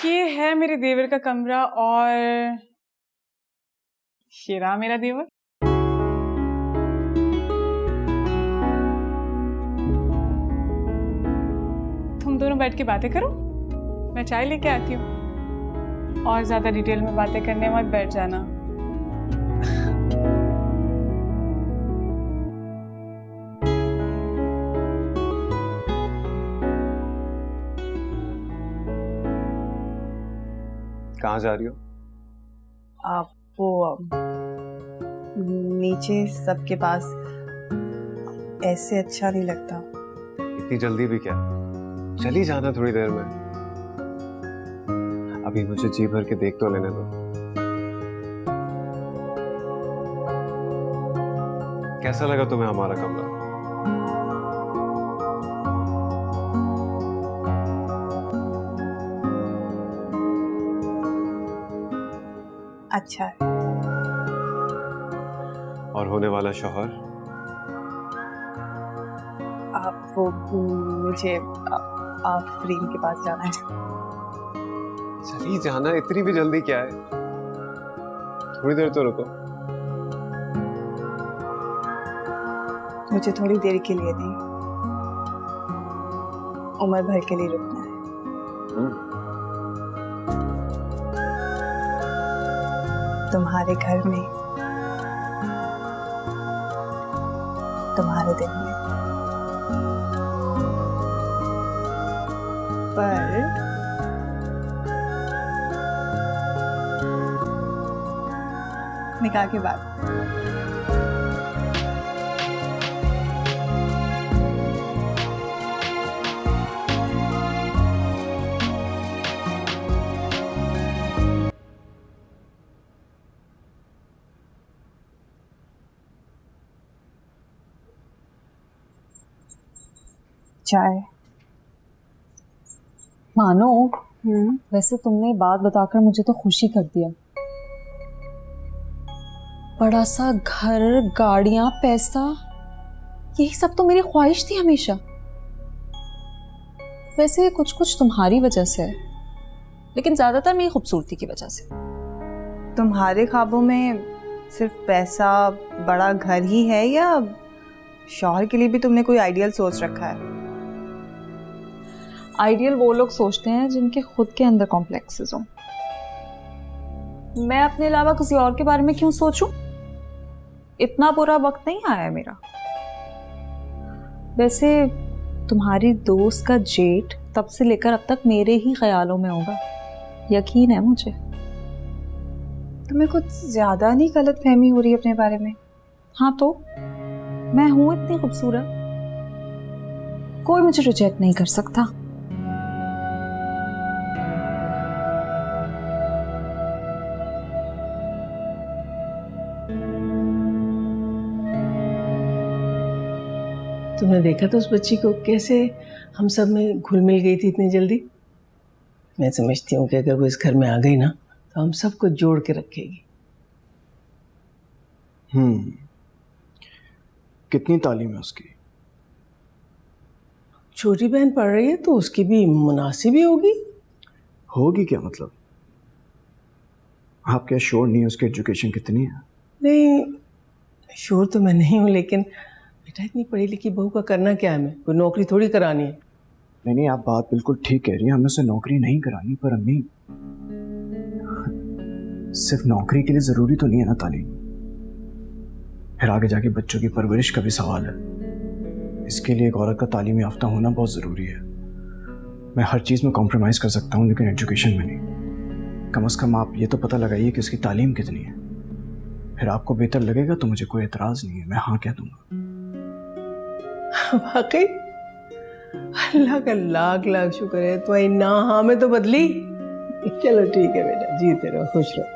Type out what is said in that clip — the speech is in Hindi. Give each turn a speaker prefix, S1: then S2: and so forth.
S1: ये है मेरे देवर का कमरा और ये रहा मेरा देवर। तुम दोनों बैठ के बातें करो, मैं चाय लेके आती हूँ। और ज्यादा डिटेल में बातें करने मत बैठ जाना।
S2: कहाँ जा रही हो?
S3: आप वो नीचे सबके पास ऐसे अच्छा नहीं लगता।
S2: इतनी जल्दी भी क्या? चली जाना थोड़ी देर में। अभी मुझे जी भर के देख तो लेने दो। कैसा लगा तुम्हें हमारा कमरा?
S3: अच्छा है।
S2: और होने वाला शौहर?
S3: आप वो मुझे आफरीन के पास जाना है।
S2: चली जाना, इतनी भी जल्दी क्या है? थोड़ी देर तो रुको।
S3: मुझे थोड़ी देर के लिए नहीं, उम्र भर के लिए रुकना है। तुम्हारे घर में, तुम्हारे दिल में। पर निकाह के बाद। चाय।
S4: मानो वैसे तुमने बात बताकर मुझे तो खुशी कर दिया। बड़ा सा घर, गाड़ियां, पैसा, यही सब तो मेरी ख्वाहिश थी हमेशा। वैसे कुछ कुछ तुम्हारी वजह से है, लेकिन ज्यादातर मेरी खूबसूरती की वजह से।
S3: तुम्हारे ख्वाबों में सिर्फ पैसा, बड़ा घर ही है या शौहर के लिए भी तुमने कोई आइडियल सोच रखा है?
S4: आइडियल वो लोग सोचते हैं जिनके खुद के अंदर कॉम्प्लेक्सेस हों। मैं अपने अलावा किसी और के बारे में क्यों सोचूं? इतना बुरा वक्त नहीं आया मेरा। वैसे तुम्हारी दोस्त का जेठ तब से लेकर अब तक मेरे ही ख्यालों में होगा, यकीन है मुझे।
S3: तुम्हें कुछ ज्यादा नहीं गलतफहमी हो रही है अपने बारे में?
S4: हाँ तो मैं हूं इतनी खूबसूरत, कोई मुझे रिजेक्ट नहीं कर सकता।
S5: तुमने देखा तो उस बच्ची को कैसे हम सब में घुल मिल गई थी इतनी जल्दी। मैं समझती हूँ कि अगर वो इस घर में आ गई ना तो हम सबको जोड़ के रखेगी।
S6: कितनी तालीम है उसकी?
S5: छोटी बहन पढ़ रही है तो उसकी भी मुनासिब ही होगी।
S6: होगी क्या मतलब? आप क्या श्योर नहीं है उसकी एजुकेशन कितनी है?
S5: नहीं, श्योर तो मैं नहीं हूँ, लेकिन बेटा इतनी पढ़ी लिखी बहू का करना क्या है? हमें कोई नौकरी थोड़ी करानी है।
S6: नहीं, आप बात बिल्कुल ठीक कह रही हैं, हमें उसे नौकरी नहीं करानी। पर अम्मी, सिर्फ नौकरी के लिए ज़रूरी तो नहीं है ना तालीम। फिर आगे जाके बच्चों की परवरिश का भी सवाल है। इसके लिए एक औरत का तालीम याफ्ता होना बहुत ज़रूरी है। मैं हर चीज़ में कॉम्प्रोमाइज़ कर सकता हूँ, लेकिन एजुकेशन में नहीं। कम से कम आप ये तो पता लगाइए कि उसकी तालीम कितनी है। फिर आपको बेहतर लगेगा तो मुझे कोई एतराज़ नहीं है, मैं हाँ कह दूँगा।
S5: वाकई अल्लाह का लाख लाख शुक्र है, तो ना हाँ में तो बदली। चलो ठीक है बेटा, जीते रहो, खुश रहो।